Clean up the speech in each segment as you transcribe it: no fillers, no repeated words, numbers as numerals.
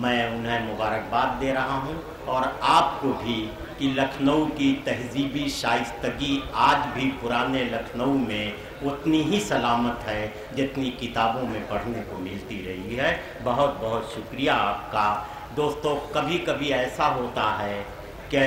میں انہیں مبارکباد دے رہا ہوں، اور آپ کو بھی کہ لکھنؤ کی تہذیبی شائستگی آج بھی پرانے لکھنؤ میں اتنی ہی سلامت ہے جتنی کتابوں میں پڑھنے کو ملتی رہی ہے۔ بہت بہت شکریہ آپ کا۔ دوستو، کبھی کبھی ایسا ہوتا ہے کہ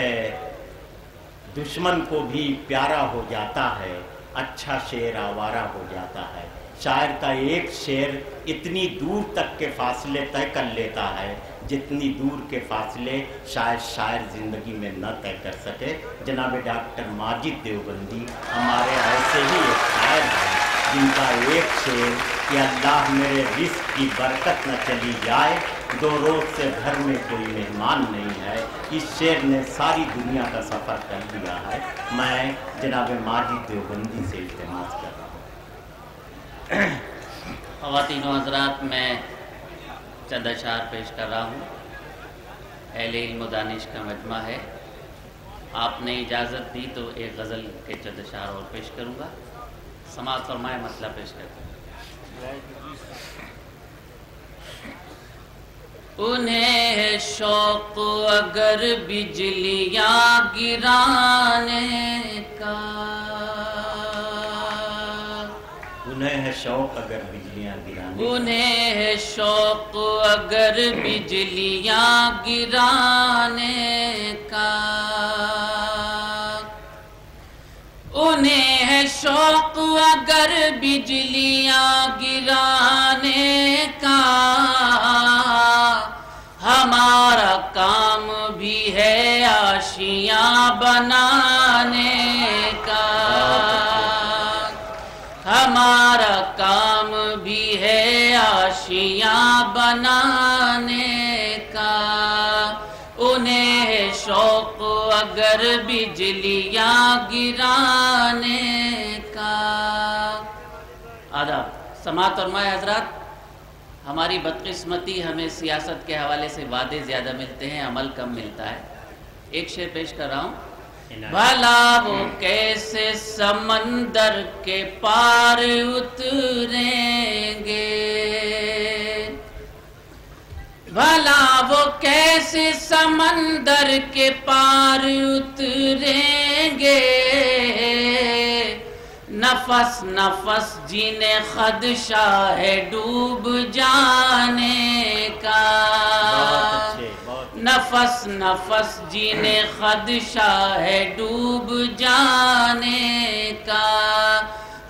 دشمن کو بھی پیارا ہو جاتا ہے، اچھا شعر آوارہ ہو جاتا ہے۔ شاعر کا ایک شعر اتنی دور تک کے فاصلے طے کر لیتا ہے جتنی دور کے فاصلے شاید شاعر زندگی میں نہ طے کر سکے۔ جناب ڈاکٹر ماجد دیوبندی ہمارے ایسے ہی ایک شاعر ہیں جن کا ایک شعر کہ اللہ میرے رزق کی برکت نہ چلی جائے، 2 روز سے گھر میں کوئی مہمان نہیں ہے، اس شعر نے ساری دنیا کا سفر کر لیا ہے۔ میں جناب ماجد دیوبندی سے التماس کر رہا ہوں۔ خواتین و حضرات، میں چند اشعار پیش کر رہا ہوں۔ اہل علم و دانش کا مجمع ہے، آپ نے اجازت دی تو ایک غزل کے چند اشعار اور پیش کروں گا۔ سماعت فرمائے، مسئلہ پیش کرتے ہیں۔ انہیں ہے شوق اگر بجلیاں گرانے کا، انہیں ہے شوق اگر بجلیاں گرانے، انہیں ہے شوق اگر بجلیاں گرانے کا، انہیں ہے شوق اگر بجلیاں گرانے کا، ہمارا کام بھی ہے آشیاں بنانے کا، ہمارا کام بھی ہے آشیاں بنانے کا، انہیں ہے شوق اگر بجلیاں گرانے کا۔ آداب۔ سماعت فرمائے حضرات، ہماری بدقسمتی ہمیں سیاست کے حوالے سے وعدے زیادہ ملتے ہیں، عمل کم ملتا ہے۔ ایک شعر پیش کر رہا ہوں۔ بھلا وہ کیسے سمندر کے پار اتریں گے، بھلا وہ کیسے سمندر کے پار اتریں گے، نفس نفس جنہیں خدشہ ہے ڈوب جانے کا، نفس نفس جنہیں خدشہ ہے ڈوب جانے کا،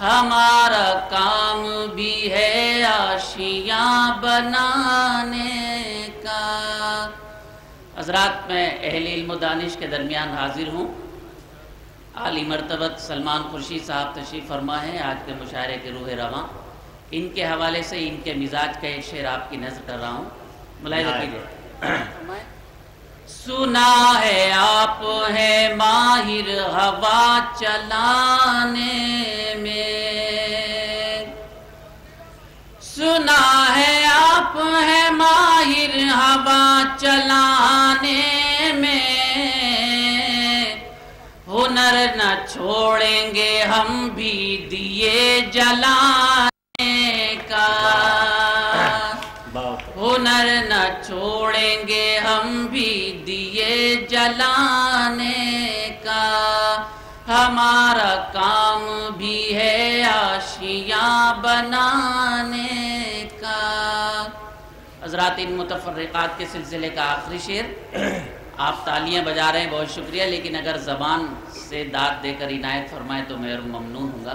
ہمارا کام بھی ہے آشیاں بنانے کا۔ حضرات، میں اہل علم و دانش کے درمیان حاضر ہوں۔ عالی مرتبت سلمان خورشید صاحب تشریف فرما ہے، آج کے مشاعرے کے روح رواں۔ ان کے حوالے سے ان کے مزاج کا ایک شعر آپ کی نظر کر رہا ہوں، ملاحظہ کیجیے۔ سنا ہے آپ ہیں ماہر ہوا چلانے میں، سنا ہے آپ ہیں ماہر ہوا چلانے میں، ہنر نہ چھوڑیں گے ہم بھی دیے جلانے کا، ہنر نہ چھوڑیں گے ہم بھی دیے جلانے کا، ہمارا کام بھی ہے آشیاں بنانے کا۔ حضرات، ان متفرقات کے سلسلے کا آخری شعر۔ آپ تالیاں بجا رہے ہیں، بہت شکریہ، لیکن اگر زبان سے داد دے کر عنایت فرمائیں تو میں ممنون ہوں گا،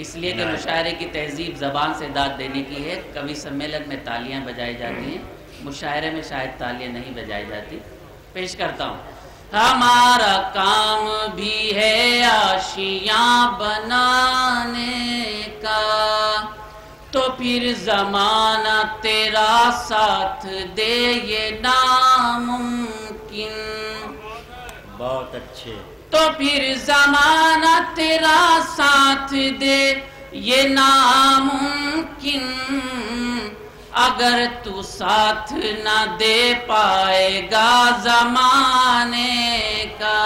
اس لیے کہ مشاعرے کی تہذیب زبان سے داد دینے کی ہے۔ کبھی سمیلن میں تالیاں بجائی جاتی ہیں، مشاعرے میں شاید تالیاں نہیں بجائی جاتی۔ پیش کرتا ہوں۔ ہمارا کام بھی ہے آشیاں بنانے کا، تو پھر زمانہ تیرا ساتھ دے یہ ناممکن، بہت اچھے، تو پھر زمانہ تیرا ساتھ دے یہ ناممکن، اگر تو ساتھ نہ دے پائے گا زمانے کا،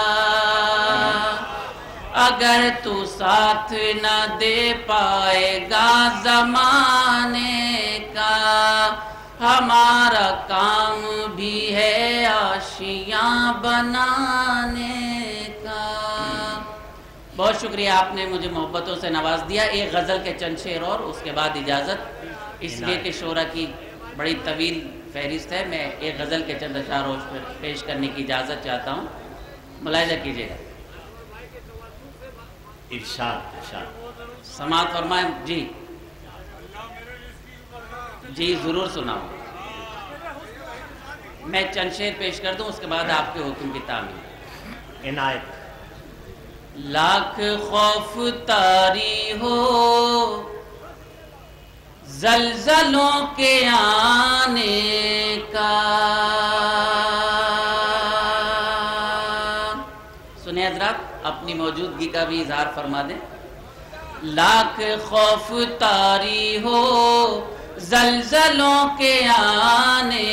اگر تو ساتھ نہ دے پائے گا زمانے کا، ہمارا کام آشیاں بنانے کا۔ بہت شکریہ، آپ نے مجھے محبتوں سے نواز دیا۔ ایک غزل کے چند شعر اور اس کے بعد اجازت، اس لیے کہ شعرا کی بڑی طویل فہرست ہے، میں ایک غزل کے چند اشعار پیش کرنے کی اجازت چاہتا ہوں، ملاحظہ کیجیے گا۔ ارشاد سماعت فرمائیں۔ جی جی ضرور سناؤں، میں چند شعر پیش کر دوں، اس کے بعد آپ کے حکم کی تعمیل۔ عنایت۔ لاکھ خوف طاری ہو زلزلوں کے آنے کا، سنیں حضرات، اپنی موجودگی کا بھی اظہار فرما دیں۔ لاکھ خوف طاری ہو زلزلوں کے آنے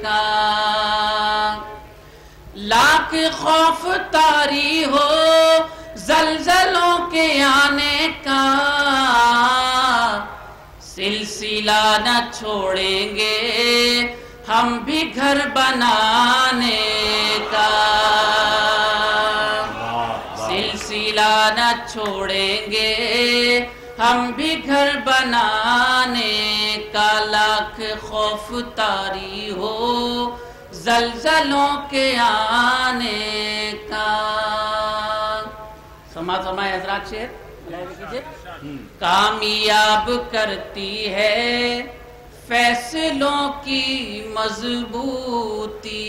کا، لاکھ خوف طاری ہو زلزلوں کے آنے کا، سلسلہ نہ چھوڑیں گے ہم بھی گھر بنانے کا، سلسلہ نہ چھوڑیں گے ہم بھی گھر بنانے کا، لاکھ خوف طاری ہو زلزلوں کے آنے کا۔ سماعت فرمائے حضرات، شعر کامیاب کرتی ہے فیصلوں کی مضبوطی،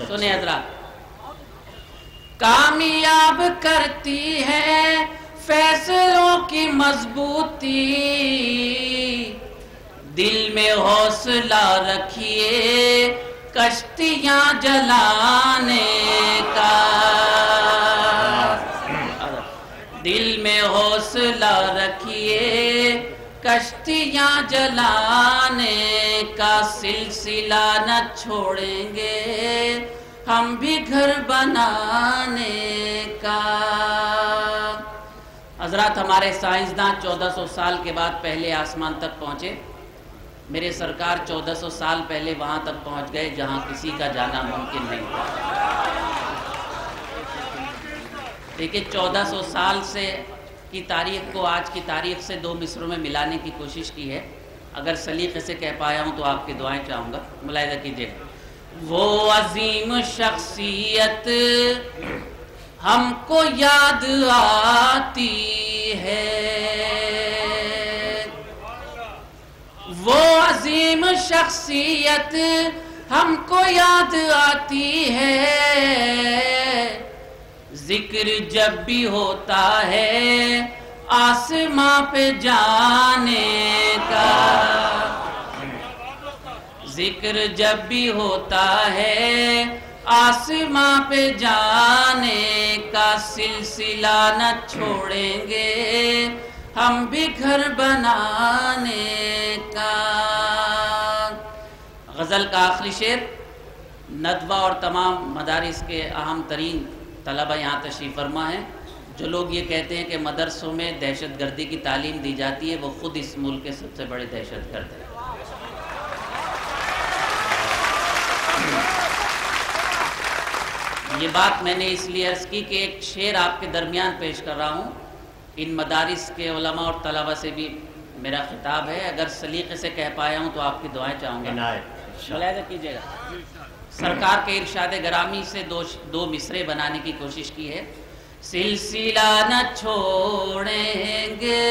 سنیں حضرات، کامیاب کرتی ہے فیصلوں کی مضبوطی، دل میں حوصلہ رکھیے کشتیاں جلانے کا، دل میں حوصلہ رکھیے کشتیاں جلانے کا، سلسلہ نہ چھوڑیں گے ہم بھی گھر بنانے کا۔ حضرات، ہمارے سائنسداں 1400 سال کے بعد پہلے آسمان تک پہنچے، میرے سرکار 1400 سال پہلے وہاں تک پہنچ گئے جہاں کسی کا جانا ممکن نہیں تھا۔ دیکھیں، 1400 سال سے کی تاریخ کو آج کی تاریخ سے 2 مصروں میں ملانے کی کوشش کی ہے، اگر سلیقے سے کہہ پایا ہوں تو آپ کی دعائیں چاہوں گا، ملاحظہ کیجیے گا۔ وہ عظیم شخصیت ہم کو یاد آتی ہے، وہ عظیم شخصیت ہم کو یاد آتی ہے، ذکر جب بھی ہوتا ہے آسماں پہ جانے کا، ذکر جب بھی ہوتا ہے آسماں پہ جانے کا، سلسلہ نہ چھوڑیں گے ہم بھی گھر بنانے کا۔ غزل کا آخری شعر، ندوہ اور تمام مدارس کے اہم ترین طلبہ یہاں تشریف فرما ہیں، جو لوگ یہ کہتے ہیں کہ مدرسوں میں دہشت گردی کی تعلیم دی جاتی ہے، وہ خود اس ملک کے سب سے بڑے دہشت گرد ہیں۔ یہ بات میں نے اس لیے عرض کی کہ ایک شعر آپ کے درمیان پیش کر رہا ہوں، ان مدارس کے علماء اور طلبہ سے بھی میرا خطاب ہے، اگر سلیقے سے کہہ پایا ہوں تو آپ کی دعائیں چاہوں گا، ملاحظہ کیجیے گا۔ سرکار کے ارشاد گرامی سے دو مصرے بنانے کی کوشش کی ہے۔ سلسلہ نہ چھوڑیں گے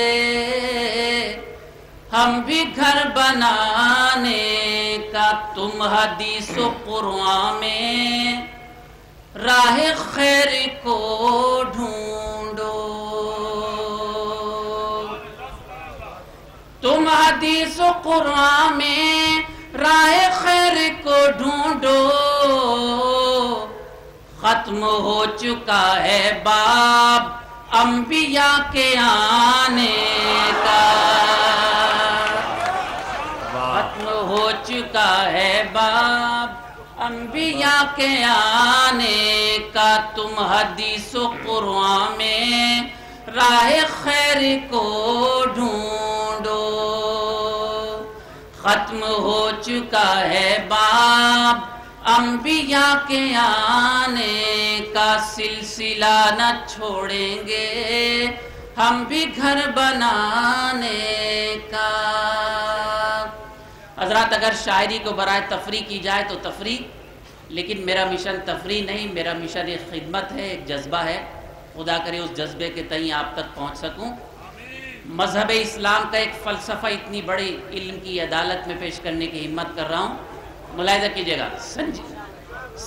ہم بھی گھر بنانے کا، تم حدیث و قرآن میں راہ خیر کو ڈھونڈو، تم حدیث و قرآن میں راہ خیر کو ڈھونڈو، ختم ہو چکا ہے باب انبیاء کے آنے کا، ختم ہو چکا ہے باب انبیاء کے آنے کا، تم حدیث و قرآن میں راہ خیر کو ڈھونڈو، ختم ہو چکا ہے باب انبیاء کے آنے کا، سلسلہ نہ چھوڑیں گے ہم بھی گھر بنانے کا۔ حضرات اگر شاعری کو برائے تفریح کی جائے تو تفریح، لیکن میرا مشن تفریح نہیں، میرا مشن ایک خدمت ہے، ایک جذبہ ہے۔ خدا کرے اس جذبے کے تئیں آپ تک پہنچ سکوں۔ مذہب اسلام کا ایک فلسفہ اتنی بڑی علم کی عدالت میں پیش کرنے کی ہمت کر رہا ہوں، ملاحظہ کیجئے گا،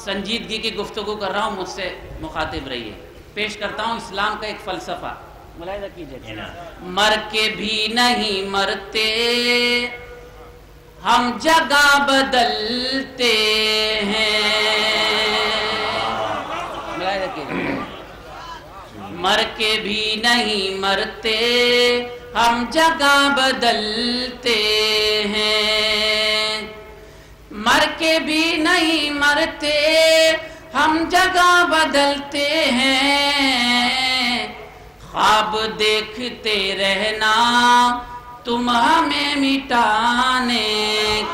سنجیدگی کی گفتگو کر رہا ہوں، مجھ سے مخاطب رہیے۔ پیش کرتا ہوں اسلام کا ایک فلسفہ، ملاحظہ کیجئے گا۔ مر کے بھی نہیں مرتے ہم جگہ بدلتے ہیں، ملاحظہ کیجئے، مر کے بھی نہیں مرتے ہم جگہ بدلتے ہیں، مر کے بھی نہیں مرتے ہم جگہ بدلتے ہیں، خواب دیکھتے رہنا تم ہمیں مٹانے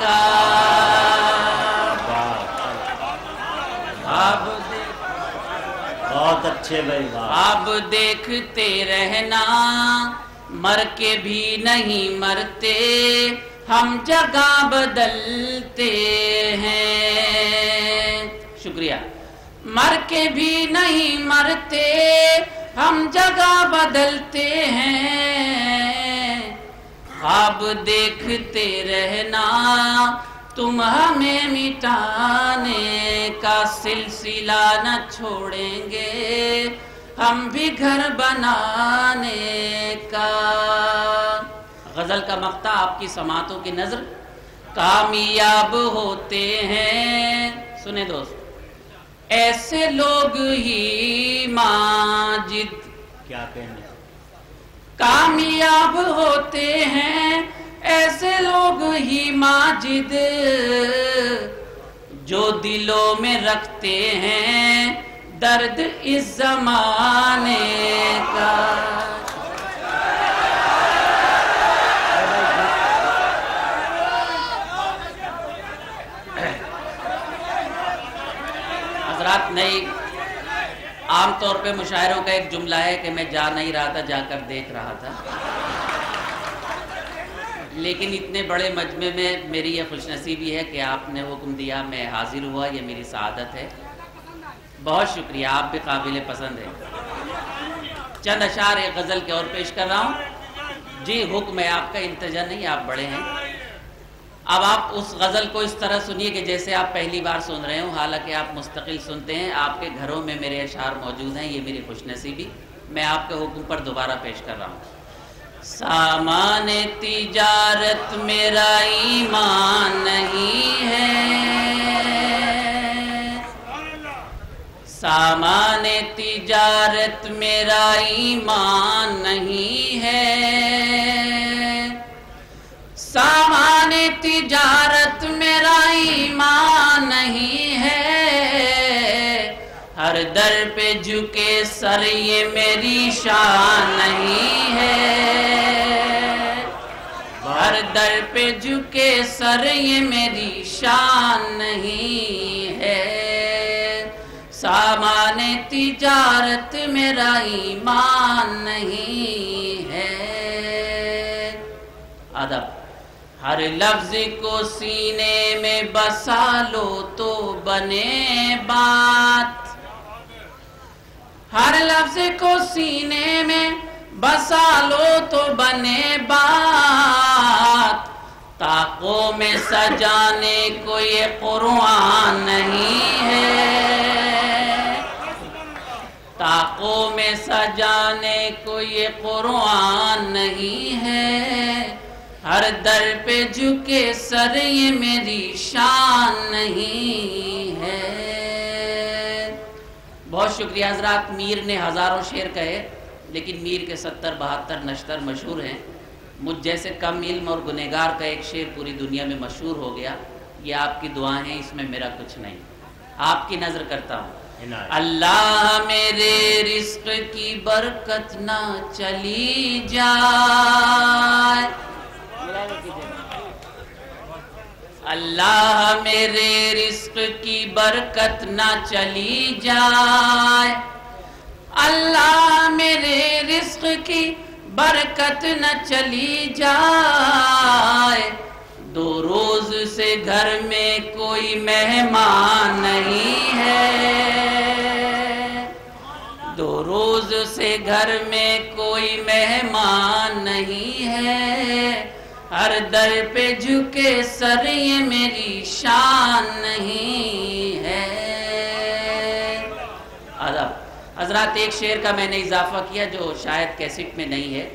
کا، بہت اچھے بھائی، خواب دیکھتے رہنا مر کے بھی نہیں مرتے ہم جگہ بدلتے ہیں۔ شکریہ۔ مر کے بھی نہیں مرتے ہم جگہ بدلتے ہیں، خواب دیکھتے رہنا تم ہمیں مٹانے کا، سلسلہ نہ چھوڑیں گے ہم بھی گھر بنانے کا۔ غزل کا مقطع آپ کی سماعتوں کی نظر، کامیاب ہوتے ہیں، سنیں دوست، ایسے لوگ ہی ماجد، کیا کہنے، کامیاب ہوتے ہیں ایسے لوگ ہی ماجد، جو دلوں میں رکھتے ہیں درد اس زمانے کا۔ حضرات، نہیں، عام طور پہ مشاعروں کا ایک جملہ ہے کہ میں جا نہیں رہا تھا، جا کر دیکھ رہا تھا، لیکن اتنے بڑے مجمع میں میری یہ خوش نصیبی ہے کہ آپ نے حکم دیا، میں حاضر ہوا، یہ میری سعادت ہے۔ بہت شکریہ، آپ بھی قابل پسند ہیں۔ چند اشعار ایک غزل کے اور پیش کر رہا ہوں۔ جی حکم ہے آپ کا، انتظار نہیں، آپ بڑے ہیں۔ اب آپ اس غزل کو اس طرح سنیے کہ جیسے آپ پہلی بار سن رہے ہوں، حالانکہ آپ مستقل سنتے ہیں، آپ کے گھروں میں میرے اشعار موجود ہیں، یہ میری خوش نصیبی، میں آپ کے حکم پر دوبارہ پیش کر رہا ہوں۔ سامان تجارت میرا ایمان نہیں ہے، سامان تجارت میرا ایمان نہیں ہے، سامان تجارت میرا ایمان نہیں ہے، ہر در پہ جھکے سر یہ میری شان نہیں ہے، ہر در پہ جھکے سر یہ میری شان نہیں ہے، سامان تجارت میرا ایمان نہیں ہے۔ ادب۔ ہر لفظ کو سینے میں بسا لو تو بنے بات، ہر لفظ کو سینے میں بسا لو تو بنے بات، طاقوں میں سجانے کو یہ قرآن نہیں ہے، طاقوں میں سجانے کو یہ قرآن نہیں ہے، ہر در پہ جھکے سر یہ میری شان نہیں ہے۔ بہت شکریہ حضرات۔ میر نے ہزاروں شعر کہے، لیکن میر کے 70-72 نشتر مشہور ہیں۔ مجھ جیسے کم علم اور گنہگار کا ایک شعر پوری دنیا میں مشہور ہو گیا، یہ آپ کی دعائیں ہیں، اس میں میرا کچھ نہیں، آپ کی نظر کرتا ہوں۔ اللہ میرے رزق کی برکت نہ چلی جائے، اللہ میرے رزق کی برکت نہ چلی جائے، اللہ میرے رزق کی برکت نہ چلی جائے، 2 روز سے گھر میں کوئی مہمان نہیں ہے، 2 روز سے گھر میں کوئی مہمان نہیں ہے، ہر در پہ جھکے سر یہ میری شان نہیں ہے۔ حضرات ایک شعر کا میں نے اضافہ کیا جو شاید کیسٹ میں نہیں ہے۔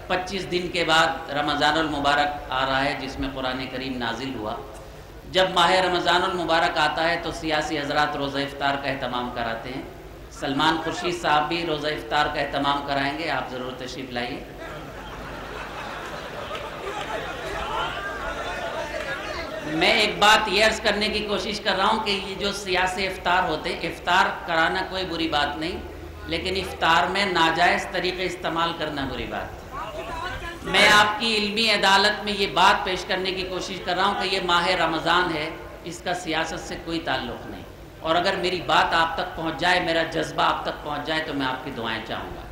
25 دن کے بعد رمضان المبارک آ رہا ہے جس میں قرآن کریم نازل ہوا۔ جب ماہ رمضان المبارک آتا ہے تو سیاسی حضرات روزہ افطار کا اہتمام کراتے ہیں۔ سلمان خورشید صاحب بھی روزہ افطار کا اہتمام کرائیں گے، آپ ضرور تشریف لائیے۔ میں ایک بات یہ عرض کرنے کی کوشش کر رہا ہوں کہ یہ جو سیاسی افطار ہوتے ہیں، افطار کرانا کوئی بری بات نہیں، لیکن افطار میں ناجائز طریقے استعمال کرنا بری بات ہے۔ میں آپ کی علمی عدالت میں یہ بات پیش کرنے کی کوشش کر رہا ہوں کہ یہ ماہ رمضان ہے، اس کا سیاست سے کوئی تعلق نہیں، اور اگر میری بات آپ تک پہنچ جائے، میرا جذبہ آپ تک پہنچ جائے تو میں آپ کی دعائیں چاہوں گا۔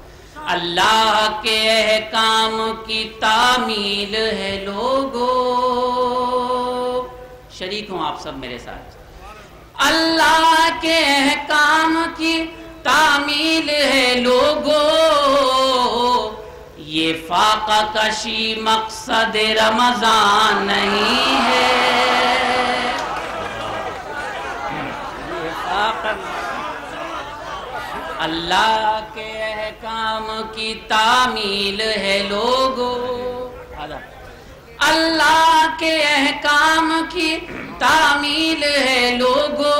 اللہ کے احکام کی تعمیل ہے لوگو، شریک ہوں آپ سب میرے ساتھ۔ اللہ کے احکام کی تعمیل ہے لوگو، یہ فاقہ کشی مقصد رمضان نہیں ہے، اللہ کے احکام کی تعمیل ہے لوگو، اللہ کے احکام کی تعمیل ہے لوگو،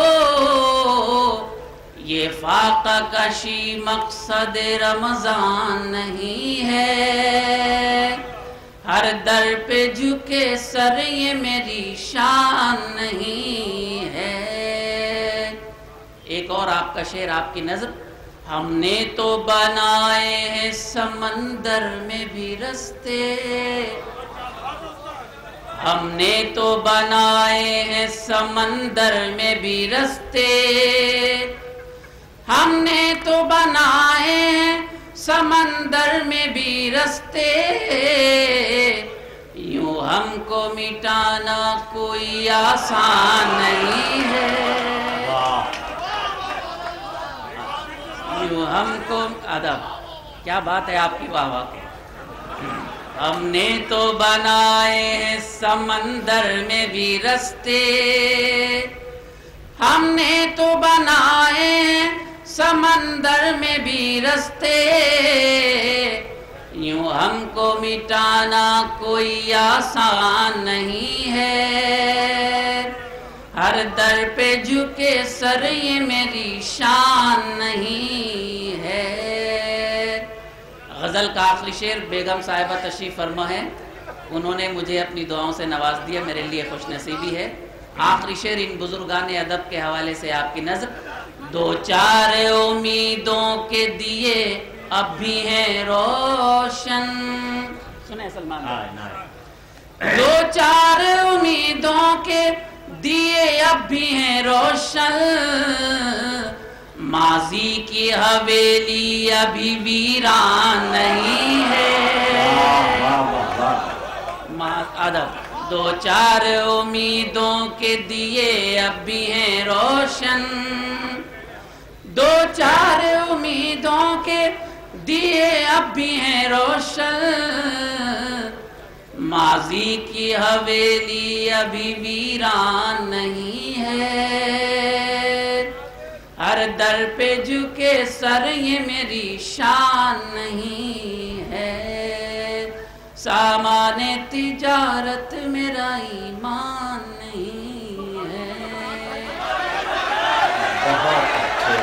یہ فاقہ کشی مقصد رمضان نہیں ہے، ہر در پہ جھکے سر یہ میری شان نہیں ہے۔ ایک اور آپ کا شعر، آپ کی نظر۔ ہم نے تو بنائے ہیں سمندر میں بھی رستے، ہم نے تو بنائے ہیں سمندر میں بھی رستے، ہم نے تو بنائے ہیں سمندر میں بھی رستے، یوں ہم کو مٹانا کوئی آسان نہیں ہے، یوں ہم کو ادب، کیا بات ہے آپ کی، واہ واہ کی۔ ہم نے تو بنائے ہیں سمندر میں بھی رستے، ہم نے تو بنائے ہیں سمندر میں بھی رستے، یوں ہم کو مٹانا کوئی آسان نہیں ہے، ہر در پہ جھکے سر یہ میری شان نہیں ہے۔ غزل کا آخری شعر بیگم صاحبہ تشریف فرما ہے، انہوں نے مجھے اپنی دعاؤں سے نواز دیا، میرے لیے خوش نصیبی ہے۔ آخری شعر ان بزرگان ادب کے حوالے سے آپ کی نظر۔ 2-4 امیدوں کے دیے اب بھی ہیں روشن، سنیں سلمان، 2-4 امیدوں کے دیے اب بھی ہیں روشن، ماضی کی حویلی ابھی ویران نہیں ہے، ادب 2-4 امیدوں کے دیے اب بھی ہیں روشن، 2-4 امیدوں کے دیے اب بھی ہیں روشن، ماضی کی حویلی ابھی ویران نہیں ہے، ہر در پہ جھکے سر یہ میری شان نہیں ہے، سامان تجارت میرا ایمان نہیں ہے۔ بہت اچھے،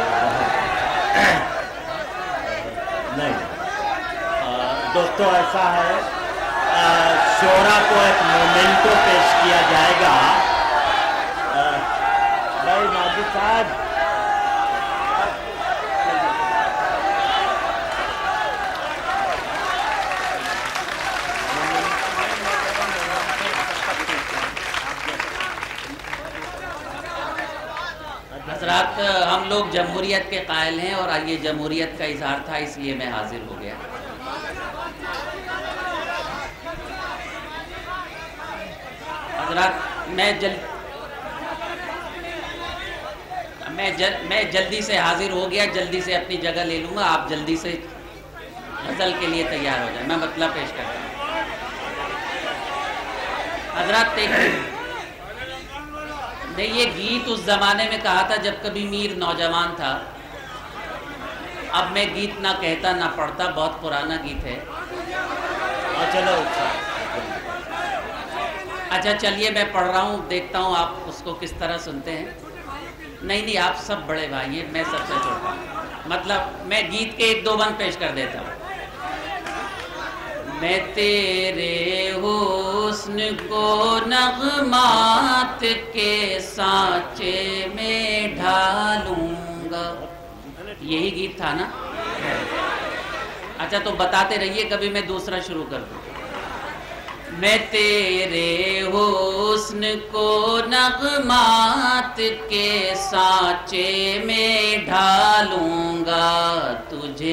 نہیں دوستو، ایسا ہے شعرا کو ایک مومنٹو پیش کیا جائے گا۔ بھائی ماجد صاحب، حضرات ہم لوگ جمہوریت کے قائل ہیں اور یہ جمہوریت کا اظہار تھا، اس لیے میں حاضر ہو گیا۔ حضرات میں جلدی سے حاضر ہو گیا، جلدی سے اپنی جگہ لے لوں گا، آپ جلدی سے غزل کے لیے تیار ہو جائیں۔ میں مطلب پیش کرتا ہوں۔ حضرات نہیں، یہ گیت اس زمانے میں کہا تھا جب کبھی میر نوجوان تھا۔ اب میں گیت نہ کہتا نہ پڑھتا، بہت پرانا گیت ہے۔ چلو اچھا چلیے میں پڑھ رہا ہوں، دیکھتا ہوں آپ اس کو کس طرح سنتے ہیں۔ نہیں آپ سب بڑے بھائی ہیں، میں سب سے چھوٹا ہوں۔ مطلب میں گیت کے 1-2 بند پیش کر دیتا ہوں۔ میں تیرے حسن کو نغمات کے سانچے میں ڈھالوں گا، یہی گیت تھا نا؟ اچھا تو بتاتے رہیے، کبھی میں دوسرا شروع کر دوں۔ میں تیرے حسن کو نغمات کے سانچے میں ڈھالوں گا، تجھ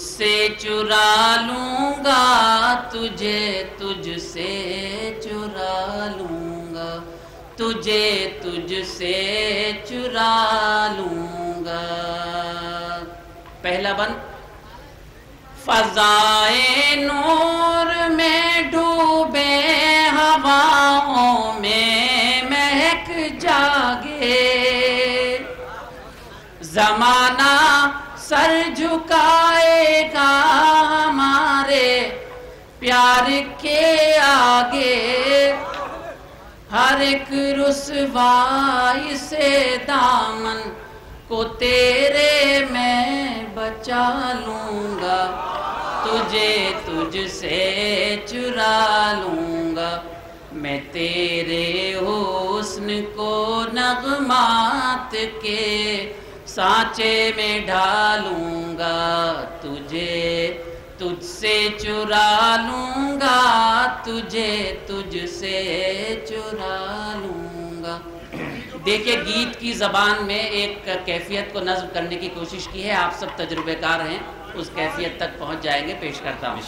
سے چرا لوں گا، تجھ سے چرا لوں گا، تجھ سے چرا لوں گا۔ پہلا بند، فضائے نور میں ڈوبے ہواؤں میں مہک جاگے، زمانہ سر جھکائے گا ہمارے پیار کے آگے، ہر ایک رسوائی سے دامن کو تیرے میں بچا لوں گا، تجھ سے چرا لوں گا۔ میں تیرے حسن کو نغمات کے سانچے میں ڈھالوں گا، تجھ سے چرا لوں گا، تجھ سے چرا لوں گا۔ دیکھیں گیت کی زبان میں ایک کیفیت کو نظم کرنے کی کوشش کی ہے، آپ سب تجربے کار ہیں، اس کیفیت تک پہنچ جائیں گے۔ پیش کرتا ہوں۔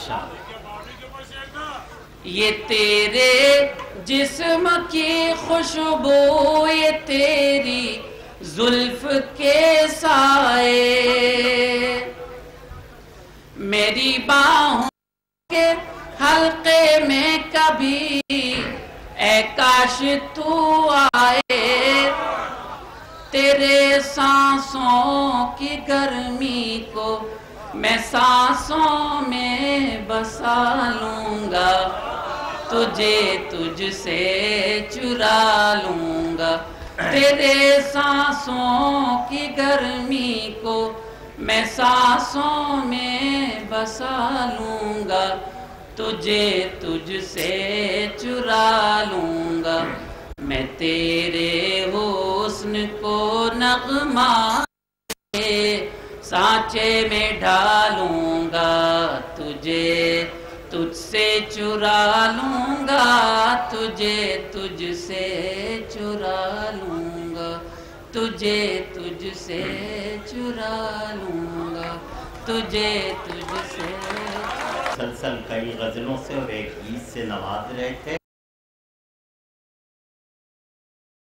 یہ تیرے جسم کی خوشبو، یہ تیری زلف کے سائے، میری باہوں کے حلقے میں کبھی اے کاش تو آئے، تیرے سانسوں کی گرمی کو میں سانسوں میں بسا لوں گا، تجھ سے چرا لوں گا، تیرے سانسوں کی گرمی کو میں سانسوں میں بسا لوں گا، تجھ سے چرا لوں گا۔ میں تیرے حسن کو نغمات کے سانچے میں ڈھالوں گا، تجھ سے چرا لوں گا، تجھ سے چرا لوں گا، تجھ سے چرا لوں گا، تجھ سے۔ مسلسل کئی غزلوں سے اور ایک گیت سے نواز رہے تھے۔